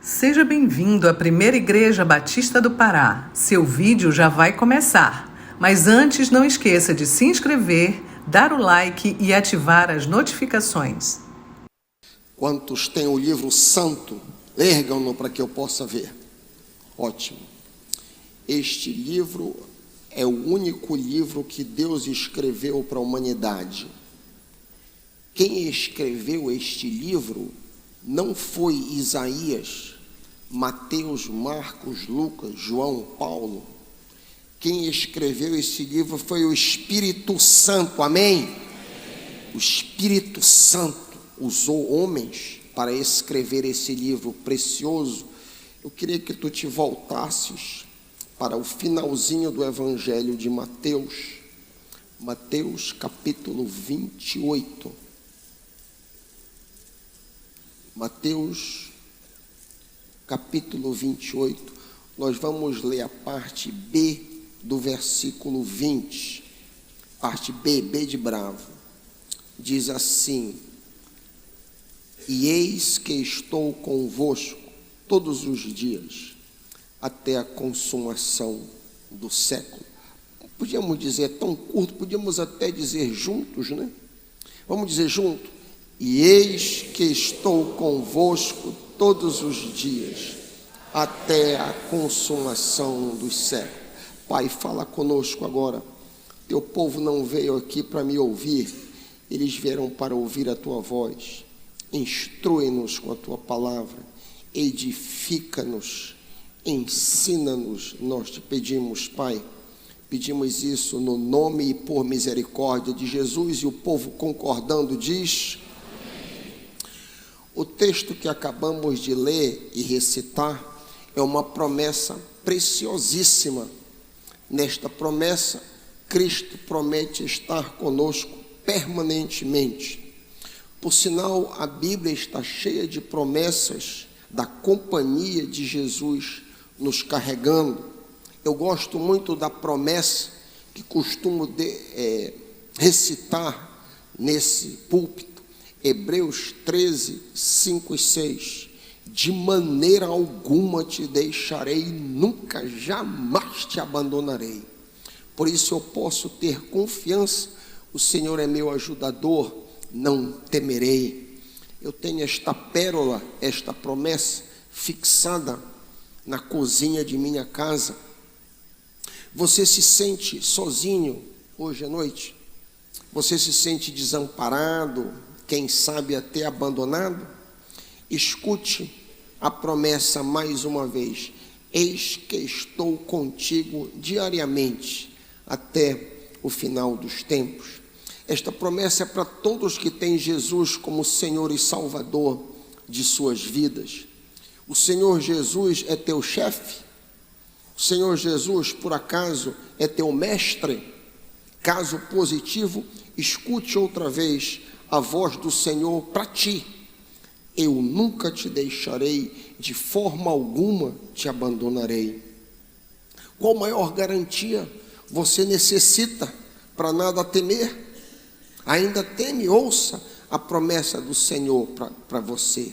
Seja bem-vindo à Primeira Igreja Batista do Pará. Seu vídeo já vai começar. Mas antes, não esqueça de se inscrever, dar o like e ativar as notificações. Quantos têm o livro santo? Ergam-no para que eu possa ver. Ótimo. Este livro é o único livro que Deus escreveu para a humanidade. Quem escreveu este livro não foi Isaías, Mateus, Marcos, Lucas, João, Paulo. Quem escreveu esse livro foi o Espírito Santo, amém? O Espírito Santo usou homens para escrever esse livro precioso. Eu queria que tu te voltasses para o finalzinho do Evangelho de Mateus. Mateus capítulo 28. Mateus capítulo 28, nós vamos ler a parte B do versículo 20, parte B, B de bravo, diz assim: e eis que estou convosco todos os dias, até a consumação do século. Podíamos dizer tão curto, podíamos até dizer juntos, né? Vamos dizer junto: e eis que estou convosco todos os dias, até a consumação dos séculos. Pai, fala conosco agora. Teu povo não veio aqui para me ouvir, eles vieram para ouvir a tua voz. Instrui-nos com a tua palavra, edifica-nos, ensina-nos, nós te pedimos, Pai. Pedimos isso no nome e por misericórdia de Jesus, e o povo concordando diz: o texto que acabamos de ler e recitar é uma promessa preciosíssima. Nesta promessa, Cristo promete estar conosco permanentemente. Por sinal, a Bíblia está cheia de promessas da companhia de Jesus nos carregando. Eu gosto muito da promessa que costumo recitar nesse púlpito. Hebreus 13, 5 e 6. De maneira alguma te deixarei, nunca, jamais te abandonarei. Por isso eu posso ter confiança, o Senhor é meu ajudador, não temerei. Eu tenho esta pérola, esta promessa fixada na cozinha de minha casa. Você se sente sozinho hoje à noite? Você se sente desamparado? Quem sabe até abandonado? Escute a promessa mais uma vez: eis que estou contigo diariamente até o final dos tempos. Esta promessa é para todos que têm Jesus como Senhor e Salvador de suas vidas. O Senhor Jesus é teu chefe? O Senhor Jesus, por acaso, é teu mestre? Caso positivo, escute outra vez a voz do Senhor para ti: eu nunca te deixarei, de forma alguma te abandonarei. Qual maior garantia você necessita para nada temer? Ainda teme? Ouça a promessa do Senhor para você.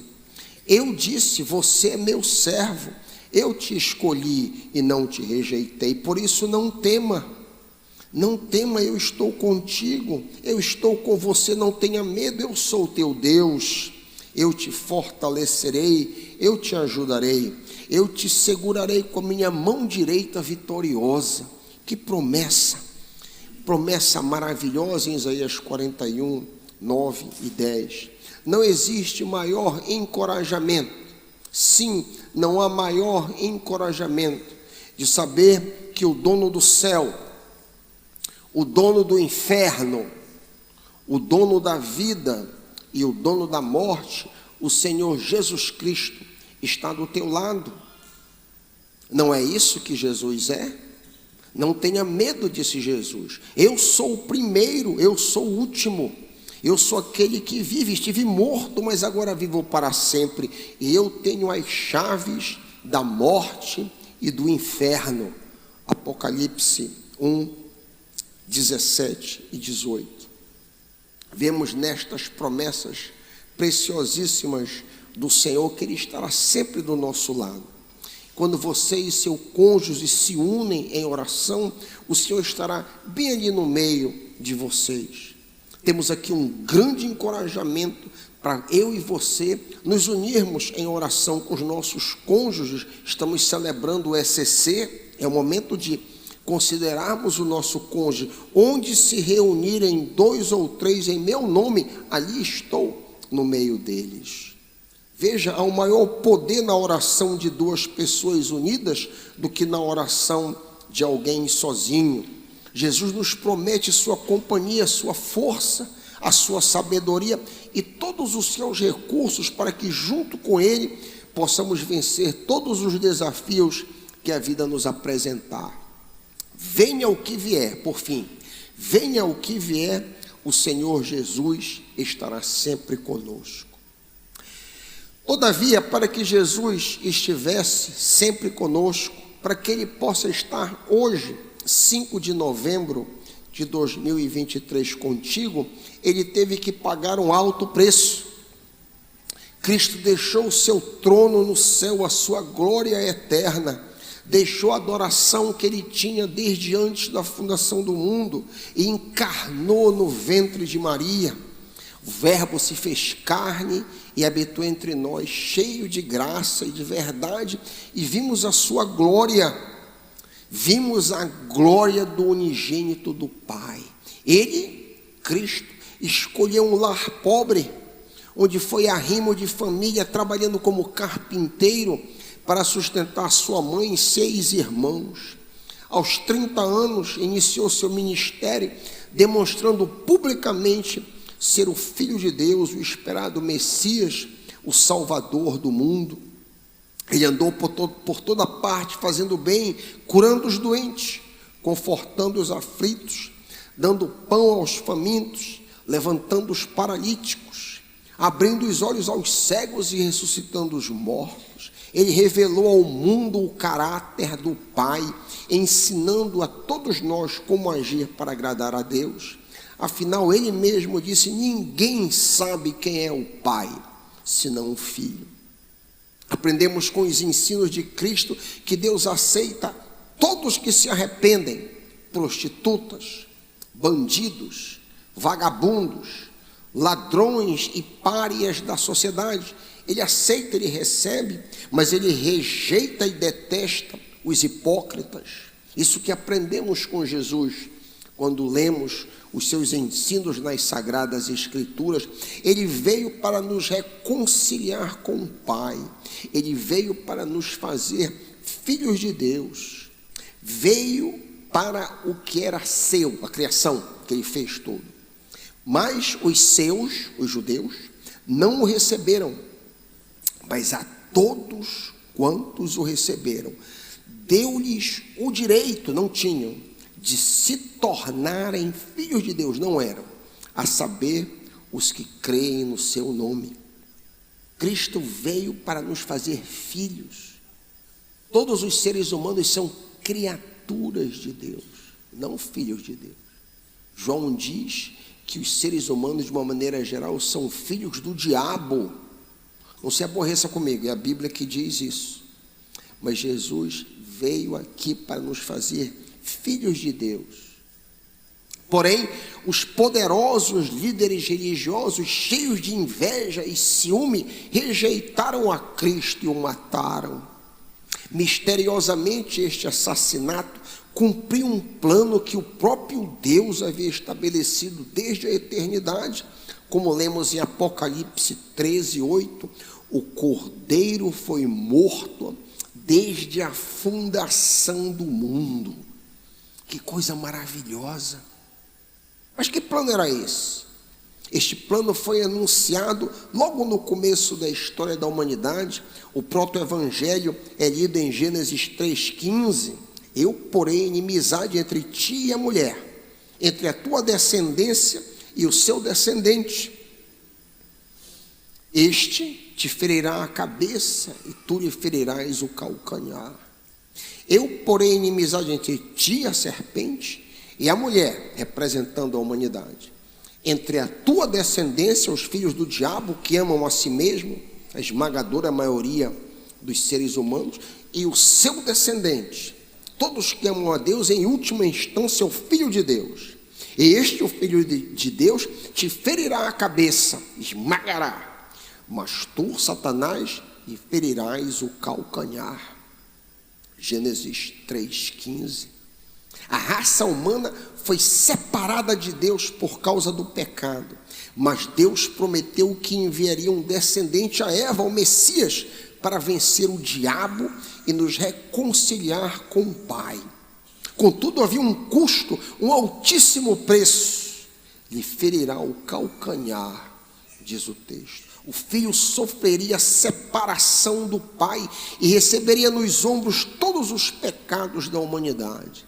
Eu disse: você é meu servo, eu te escolhi e não te rejeitei, por isso não tema. Não tema, eu estou contigo, eu estou com você, não tenha medo, eu sou o teu Deus, eu te fortalecerei, eu te ajudarei, eu te segurarei com a minha mão direita vitoriosa. Que promessa, promessa maravilhosa em Isaías 41, 9 e 10. Não existe maior encorajamento, sim, não há maior encorajamento de saber que o dono do céu, o dono do inferno, o dono da vida e o dono da morte, o Senhor Jesus Cristo, está do teu lado. Não é isso que Jesus é? Não tenha medo, disse Jesus. Eu sou o primeiro, eu sou o último. Eu sou aquele que vive, estive morto, mas agora vivo para sempre. E eu tenho as chaves da morte e do inferno. Apocalipse 1, 17 e 18. Vemos nestas promessas preciosíssimas do Senhor que Ele estará sempre do nosso lado. Quando você e seu cônjuge se unem em oração, o Senhor estará bem ali no meio de vocês. Temos aqui um grande encorajamento para eu e você nos unirmos em oração com os nossos cônjuges. Estamos celebrando o ECC, é o momento de considerarmos o nosso cônjuge. Onde se reunirem 2 ou 3 em meu nome, ali estou no meio deles. Veja, há um maior poder na oração de 2 pessoas unidas do que na oração de alguém sozinho. Jesus nos promete sua companhia, sua força, a sua sabedoria e todos os seus recursos para que junto com Ele possamos vencer todos os desafios que a vida nos apresentar. Venha o que vier, por fim, venha o que vier, o Senhor Jesus estará sempre conosco. Todavia, para que Jesus estivesse sempre conosco, para que Ele possa estar hoje, 5 de novembro de 2023 contigo, Ele teve que pagar um alto preço. Cristo deixou o seu trono no céu, a sua glória eterna, deixou a adoração que Ele tinha desde antes da fundação do mundo e encarnou no ventre de Maria. O Verbo se fez carne e habitou entre nós, cheio de graça e de verdade, e vimos a sua glória, vimos a glória do unigênito do Pai. Ele, Cristo, escolheu um lar pobre, onde foi arrimo de família, trabalhando como carpinteiro, para sustentar sua mãe e 6 irmãos. Aos 30 anos, iniciou seu ministério, demonstrando publicamente ser o Filho de Deus, o esperado Messias, o Salvador do mundo. Ele andou por toda parte, fazendo bem, curando os doentes, confortando os aflitos, dando pão aos famintos, levantando os paralíticos, abrindo os olhos aos cegos e ressuscitando os mortos. Ele revelou ao mundo o caráter do Pai, ensinando a todos nós como agir para agradar a Deus. Afinal, Ele mesmo disse: ninguém sabe quem é o Pai, senão o Filho. Aprendemos com os ensinos de Cristo que Deus aceita todos que se arrependem, prostitutas, bandidos, vagabundos, ladrões e párias da sociedade. Ele aceita, Ele recebe, mas Ele rejeita e detesta os hipócritas. Isso que aprendemos com Jesus quando lemos os seus ensinos nas Sagradas Escrituras. Ele veio para nos reconciliar com o Pai. Ele veio para nos fazer filhos de Deus. Veio para o que era seu, a criação que Ele fez tudo. Mas os seus, os judeus, não o receberam. Mas a todos quantos o receberam, deu-lhes o direito, não tinham, de se tornarem filhos de Deus, não eram, a saber, os que creem no seu nome. Cristo veio para nos fazer filhos. Todos os seres humanos são criaturas de Deus, não filhos de Deus. João diz que os seres humanos, de uma maneira geral, são filhos do diabo. Não se aborreça comigo, é a Bíblia que diz isso. Mas Jesus veio aqui para nos fazer filhos de Deus. Porém, os poderosos líderes religiosos, cheios de inveja e ciúme, rejeitaram a Cristo e o mataram. Misteriosamente, este assassinato cumpriu um plano que o próprio Deus havia estabelecido desde a eternidade. Como lemos em Apocalipse 13:8, o Cordeiro foi morto desde a fundação do mundo. Que coisa maravilhosa! Mas que plano era esse? Este plano foi anunciado logo no começo da história da humanidade. O proto-evangelho é lido em Gênesis 3,15. Eu porei inimizade entre ti e a mulher, entre a tua descendência e o seu descendente. Este te ferirá a cabeça e tu lhe ferirás o calcanhar. Eu porei inimizade entre ti, a serpente, e a mulher, representando a humanidade. Entre a tua descendência, os filhos do diabo, que amam a si mesmo, a esmagadora maioria dos seres humanos, e o seu descendente, todos que amam a Deus, em última instância, o Filho de Deus. E este, o Filho de Deus, te ferirá a cabeça, esmagará, mas tu, Satanás, lhe ferirás o calcanhar. Gênesis 3,15. A raça humana foi separada de Deus por causa do pecado, mas Deus prometeu que enviaria um descendente a Eva, o Messias, para vencer o diabo e nos reconciliar com o Pai. Contudo, havia um custo, um altíssimo preço. Lhe ferirá o calcanhar, diz o texto. O filho sofreria a separação do pai e receberia nos ombros todos os pecados da humanidade.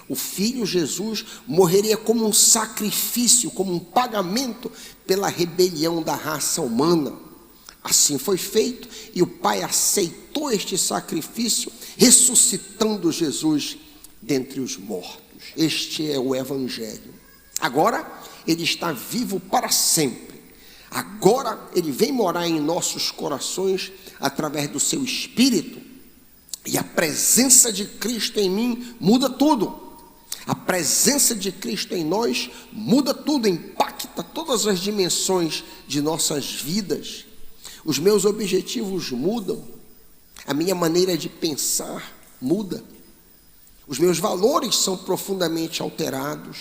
O Filho Jesus morreria como um sacrifício, como um pagamento pela rebelião da raça humana. Assim foi feito, e o Pai aceitou este sacrifício, ressuscitando Jesus dentre os mortos. Este é o Evangelho. Agora, Ele está vivo para sempre. Agora, Ele vem morar em nossos corações através do seu Espírito. E a presença de Cristo em mim muda tudo. A presença de Cristo em nós muda tudo, impacta todas as dimensões de nossas vidas. Os meus objetivos mudam, a minha maneira de pensar muda, os meus valores são profundamente alterados.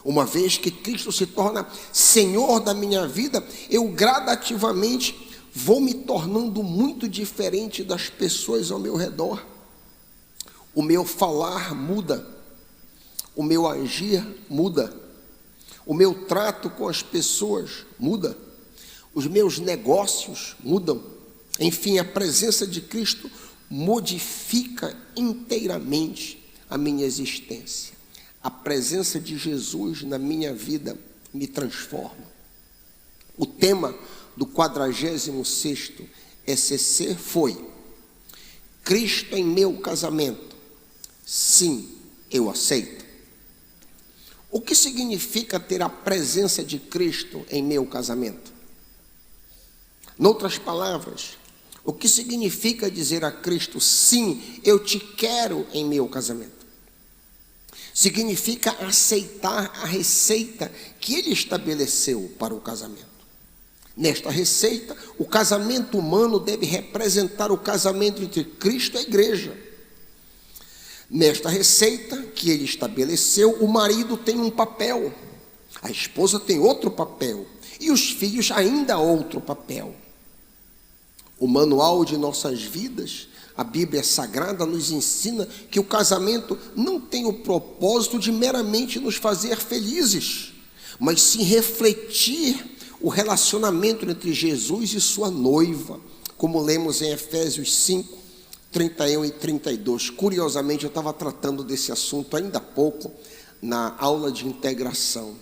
Uma vez que Cristo se torna Senhor da minha vida, eu gradativamente vou me tornando muito diferente das pessoas ao meu redor. O meu falar muda. O meu agir muda, o meu trato com as pessoas muda, os meus negócios mudam. Enfim, a presença de Cristo modifica inteiramente a minha existência. A presença de Jesus na minha vida me transforma. O tema do 46º ECC foi: Cristo em meu casamento. Sim, eu aceito. O que significa ter a presença de Cristo em meu casamento? Noutras palavras, o que significa dizer a Cristo: sim, eu te quero em meu casamento? Significa aceitar a receita que Ele estabeleceu para o casamento. Nesta receita, o casamento humano deve representar o casamento entre Cristo e a igreja. Nesta receita que Ele estabeleceu, o marido tem um papel, a esposa tem outro papel, e os filhos ainda outro papel. O manual de nossas vidas, a Bíblia Sagrada, nos ensina que o casamento não tem o propósito de meramente nos fazer felizes, mas sim refletir o relacionamento entre Jesus e sua noiva, como lemos em Efésios 5, 31 e 32. Curiosamente, eu estava tratando desse assunto ainda há pouco na aula de integração.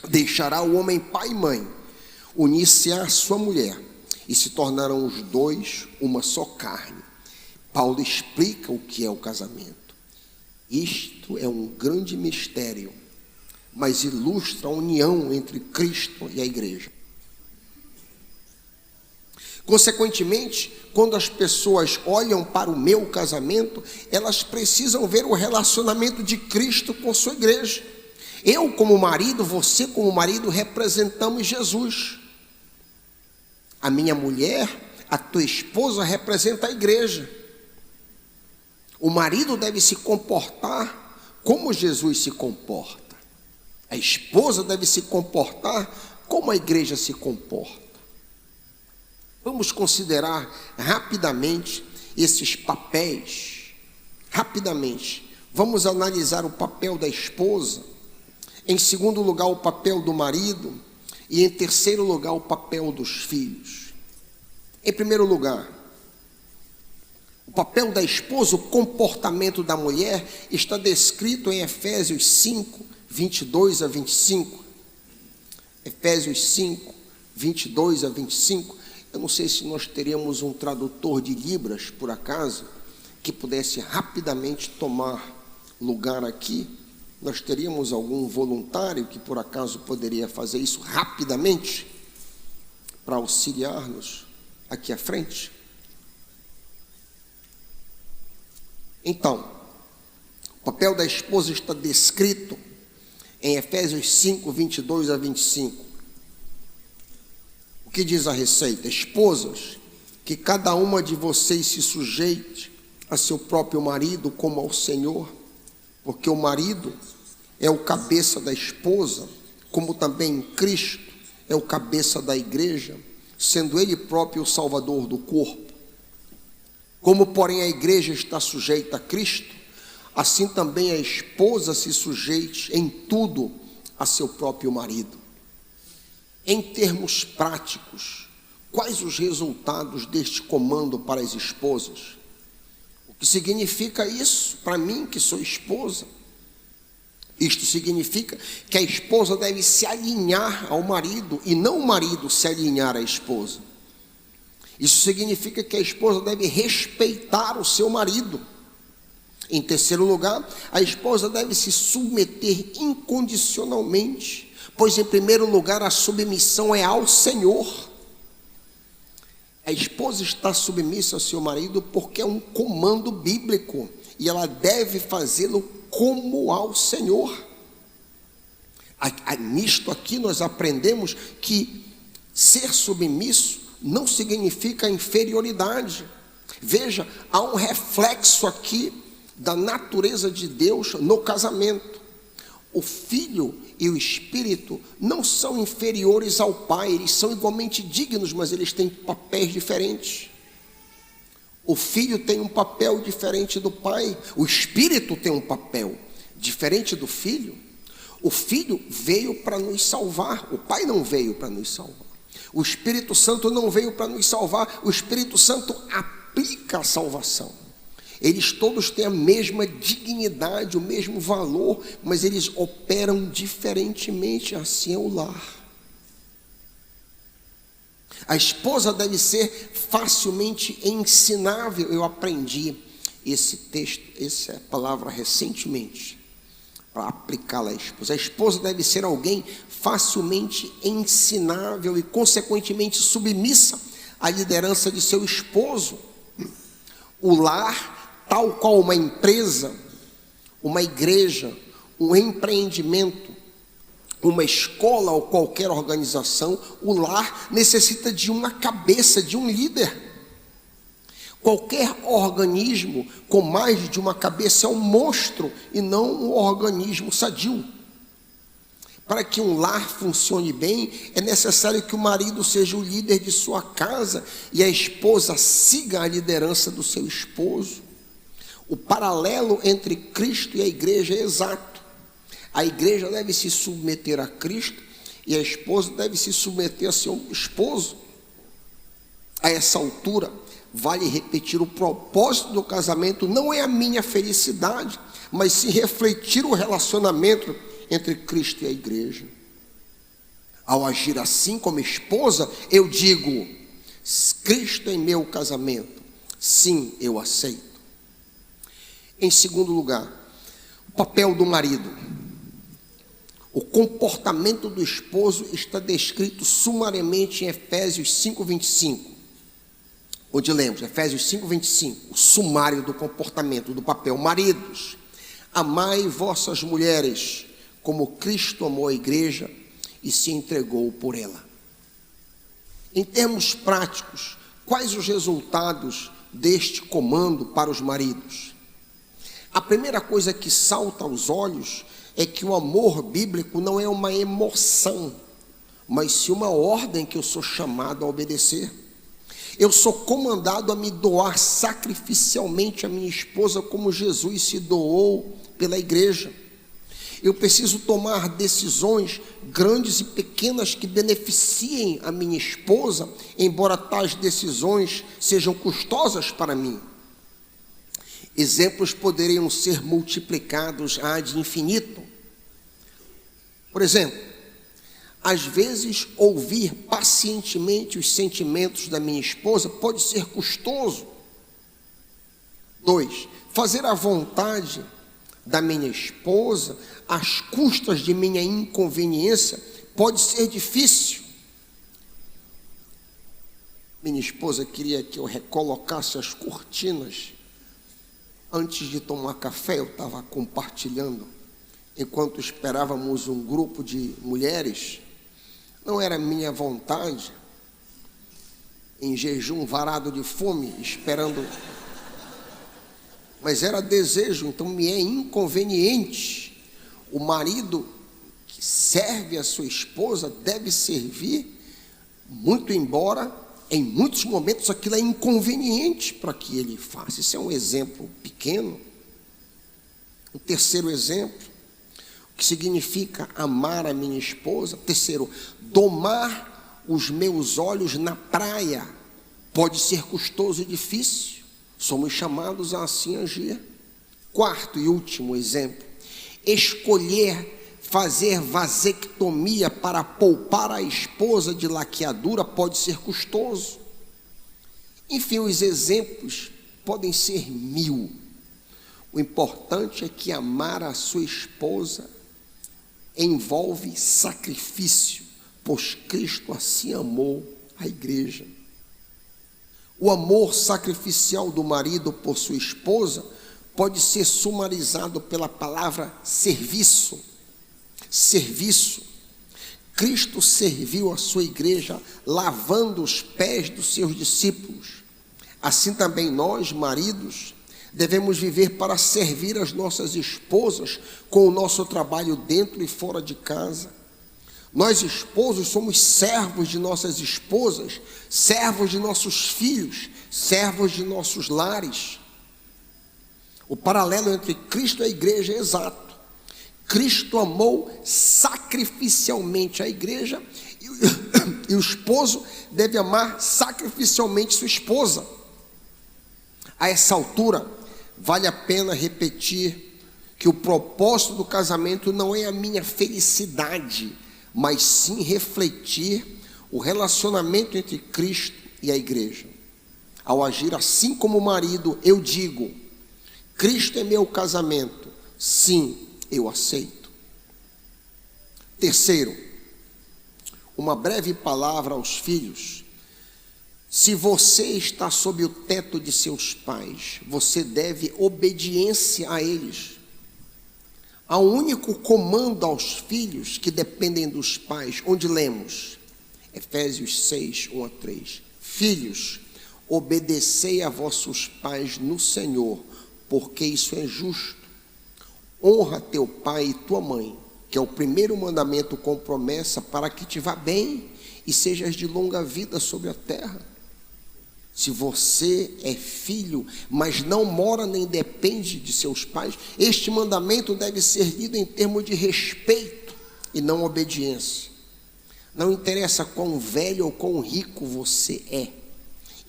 Deixará o homem pai e mãe, unir-se à sua mulher, e se tornarão os dois uma só carne. Paulo explica o que é o casamento. Isto é um grande mistério, mas ilustra a união entre Cristo e a igreja. Consequentemente, quando as pessoas olham para o meu casamento, elas precisam ver o relacionamento de Cristo com sua igreja. Eu, como marido, você, como marido, representamos Jesus. A minha mulher, a tua esposa, representa a igreja. O marido deve se comportar como Jesus se comporta. A esposa deve se comportar como a igreja se comporta. Vamos considerar rapidamente esses papéis. Rapidamente. Vamos analisar o papel da esposa. Em segundo lugar, o papel do marido. E em terceiro lugar, o papel dos filhos. Em primeiro lugar, o papel da esposa, o comportamento da mulher, está descrito em Efésios 5, 22 a 25. Efésios 5, 22 a 25. Eu não sei se nós teríamos um tradutor de Libras, por acaso, que pudesse rapidamente tomar lugar aqui. Nós teríamos algum voluntário que, por acaso, poderia fazer isso rapidamente? para auxiliar-nos aqui à frente. Então, o papel da esposa está descrito em Efésios 5, 22 a 25. O que diz a receita? Esposas, que cada uma de vocês se sujeite a seu próprio marido como ao Senhor, porque o marido é o cabeça da esposa, como também Cristo é o cabeça da igreja, sendo ele próprio o salvador do corpo. Como, porém, a igreja está sujeita a Cristo, assim também a esposa se sujeite em tudo a seu próprio marido. Em termos práticos, quais os resultados deste comando para as esposas? O que significa isso para mim, que sou esposa? Isto significa que a esposa deve se alinhar ao marido e não o marido se alinhar à esposa. Isso significa que a esposa deve respeitar o seu marido. Em terceiro lugar, a esposa deve se submeter incondicionalmente, pois em primeiro lugar a submissão é ao Senhor. A esposa está submissa ao seu marido porque é um comando bíblico e ela deve fazê-lo como ao Senhor. Nisto aqui nós aprendemos que ser submisso não significa inferioridade. Veja, há um reflexo aqui da natureza de Deus no casamento. O filho e o espírito não são inferiores ao pai, eles são igualmente dignos, mas eles têm papéis diferentes. O filho tem um papel diferente do pai, o espírito tem um papel diferente do filho. O filho veio para nos salvar, o pai não veio para nos salvar. O Espírito Santo não veio para nos salvar, o Espírito Santo aplica a salvação. Eles todos têm a mesma dignidade, o mesmo valor, mas eles operam diferentemente, assim é o lar. A esposa deve ser facilmente ensinável. Eu aprendi esse texto, essa palavra recentemente, para aplicá-la à esposa. A esposa deve ser alguém facilmente ensinável e, consequentemente, submissa à liderança de seu esposo. O lar, tal qual uma empresa, uma igreja, um empreendimento, uma escola ou qualquer organização, o lar necessita de uma cabeça, de um líder. Qualquer organismo com mais de uma cabeça é um monstro e não um organismo sadio. Para que um lar funcione bem, é necessário que o marido seja o líder de sua casa e a esposa siga a liderança do seu esposo. O paralelo entre Cristo e a igreja é exato. A igreja deve se submeter a Cristo e a esposa deve se submeter a seu esposo. A essa altura, vale repetir, o propósito do casamento não é a minha felicidade, mas sim refletir o relacionamento entre Cristo e a igreja. Ao agir assim como esposa, eu digo: Cristo em meu casamento, sim, eu aceito. Em segundo lugar, o papel do marido. O comportamento do esposo está descrito sumariamente em Efésios 5:25, onde lemos, Efésios 5:25, o sumário do comportamento, do papel. Maridos, amai vossas mulheres, como Cristo amou a igreja e se entregou por ela. Em termos práticos, quais os resultados deste comando para os maridos? A primeira coisa que salta aos olhos é que o amor bíblico não é uma emoção, mas sim uma ordem que eu sou chamado a obedecer. Eu sou comandado a me doar sacrificialmente a minha esposa, como Jesus se doou pela igreja. Eu preciso tomar decisões grandes e pequenas que beneficiem a minha esposa, embora tais decisões sejam custosas para mim. Exemplos poderiam ser multiplicados ad infinito. Por exemplo, às vezes ouvir pacientemente os sentimentos da minha esposa pode ser custoso. 2, fazer a vontade da minha esposa às custas de minha inconveniência pode ser difícil. Minha esposa queria que eu recolocasse as cortinas. Antes de tomar café, eu estava compartilhando, enquanto esperávamos um grupo de mulheres. Não era minha vontade, em jejum, varado de fome, esperando, mas era desejo. Então me é inconveniente. O marido que serve a sua esposa deve servir, muito embora em muitos momentos aquilo é inconveniente para que ele faça. Isso é um exemplo pequeno. O terceiro exemplo, o que significa amar a minha esposa. Terceiro, domar os meus olhos na praia pode ser custoso e difícil. Somos chamados a assim agir. Quarto e último exemplo, escolher fazer vasectomia para poupar a esposa de laqueadura pode ser custoso. Enfim, os exemplos podem ser 1000. O importante é que amar a sua esposa envolve sacrifício, pois Cristo assim amou a igreja. O amor sacrificial do marido por sua esposa pode ser sumarizado pela palavra serviço. Serviço. Cristo serviu a sua igreja lavando os pés dos seus discípulos. Assim também nós, maridos, devemos viver para servir as nossas esposas com o nosso trabalho dentro e fora de casa. Nós, esposos, somos servos de nossas esposas, servos de nossos filhos, servos de nossos lares. O paralelo entre Cristo e a igreja é exato. Cristo amou sacrificialmente a igreja e o esposo deve amar sacrificialmente sua esposa. A essa altura, vale a pena repetir que o propósito do casamento não é a minha felicidade, mas sim refletir o relacionamento entre Cristo e a igreja. Ao agir assim como marido, eu digo: Cristo é meu casamento, sim, eu aceito. Terceiro, uma breve palavra aos filhos. Se você está sob o teto de seus pais, você deve obediência a eles. Há um único comando aos filhos que dependem dos pais, onde lemos Efésios 6, 1-3. Filhos, obedecei a vossos pais no Senhor, porque isso é justo. Honra teu pai e tua mãe, que é o primeiro mandamento com promessa, para que te vá bem e sejas de longa vida sobre a terra. Se você é filho, mas não mora nem depende de seus pais, este mandamento deve ser lido em termos de respeito e não obediência. Não interessa quão velho ou quão rico você é,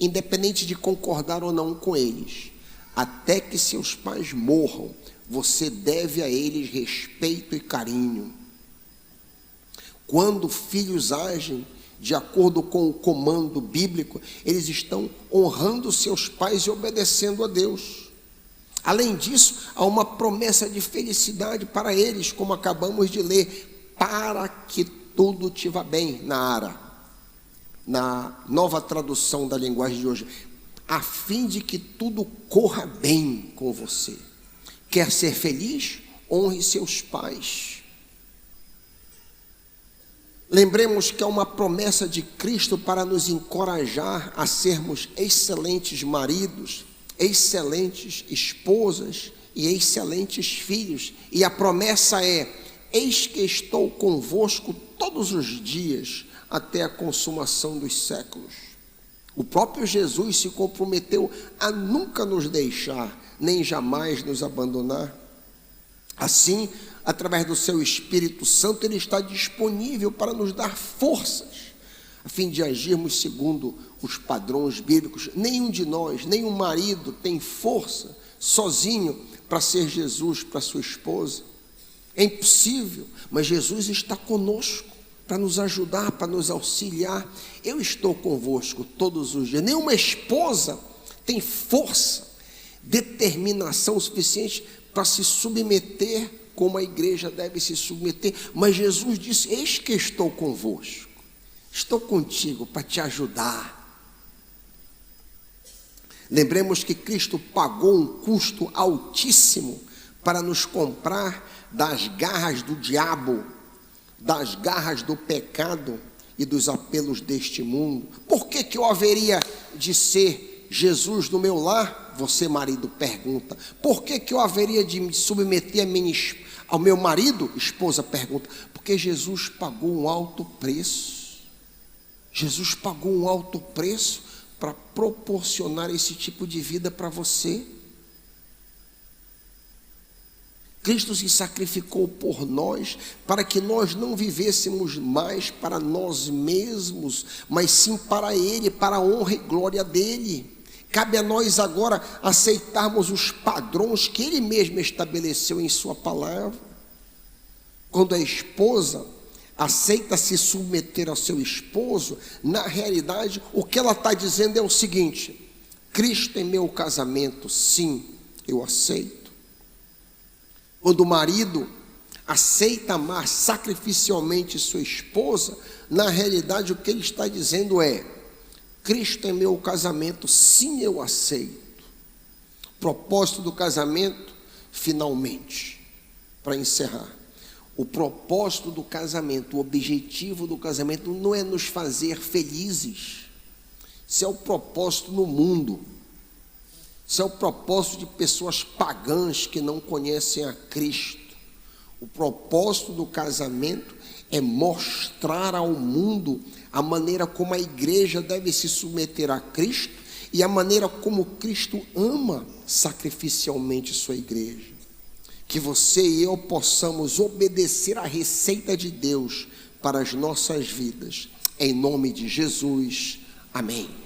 independente de concordar ou não com eles, até que seus pais morram, você deve a eles respeito e carinho. Quando filhos agem de acordo com o comando bíblico, eles estão honrando seus pais e obedecendo a Deus. Além disso, há uma promessa de felicidade para eles, como acabamos de ler, para que tudo te vá bem, na nova tradução da linguagem de hoje, a fim de que tudo corra bem com você. Quer ser feliz? Honre seus pais. Lembremos que é uma promessa de Cristo para nos encorajar a sermos excelentes maridos, excelentes esposas e excelentes filhos. E a promessa é: eis que estou convosco todos os dias até a consumação dos séculos. O próprio Jesus se comprometeu a nunca nos deixar, nem jamais nos abandonar. Assim, através do seu Espírito Santo, Ele está disponível para nos dar forças, a fim de agirmos segundo os padrões bíblicos. Nenhum de nós, nenhum marido tem força sozinho para ser Jesus para sua esposa. É impossível, mas Jesus está conosco para nos ajudar, para nos auxiliar. Eu estou convosco todos os dias. Nenhuma esposa tem força, determinação suficiente para se submeter como a igreja deve se submeter, mas Jesus disse: eis que estou convosco, estou contigo para te ajudar, Lembremos que Cristo pagou um custo altíssimo para nos comprar das garras do diabo, das garras do pecado e dos apelos deste mundo. Por que eu haveria de ser Jesus no meu lar? Você, marido, pergunta. Por que eu haveria de me submeter ao meu marido? Esposa pergunta. Porque Jesus pagou um alto preço. Jesus pagou um alto preço para proporcionar esse tipo de vida para você. Cristo se sacrificou por nós, para que nós não vivêssemos mais para nós mesmos, mas sim para Ele, para a honra e glória dEle. Cabe a nós agora aceitarmos os padrões que Ele mesmo estabeleceu em sua palavra. Quando a esposa aceita se submeter ao seu esposo, na realidade, o que ela está dizendo é o seguinte: Cristo em meu casamento, sim, eu aceito. Quando o marido aceita amar sacrificialmente sua esposa, na realidade o que ele está dizendo é: Cristo em meu casamento, sim, eu aceito. O propósito do casamento, finalmente, para encerrar, o propósito do casamento, o objetivo do casamento não é nos fazer felizes. Isso é o propósito no mundo. Isso é o propósito de pessoas pagãs que não conhecem a Cristo. O propósito do casamento é mostrar ao mundo a maneira como a igreja deve se submeter a Cristo e a maneira como Cristo ama sacrificialmente sua igreja. Que você e eu possamos obedecer à receita de Deus para as nossas vidas. Em nome de Jesus. Amém.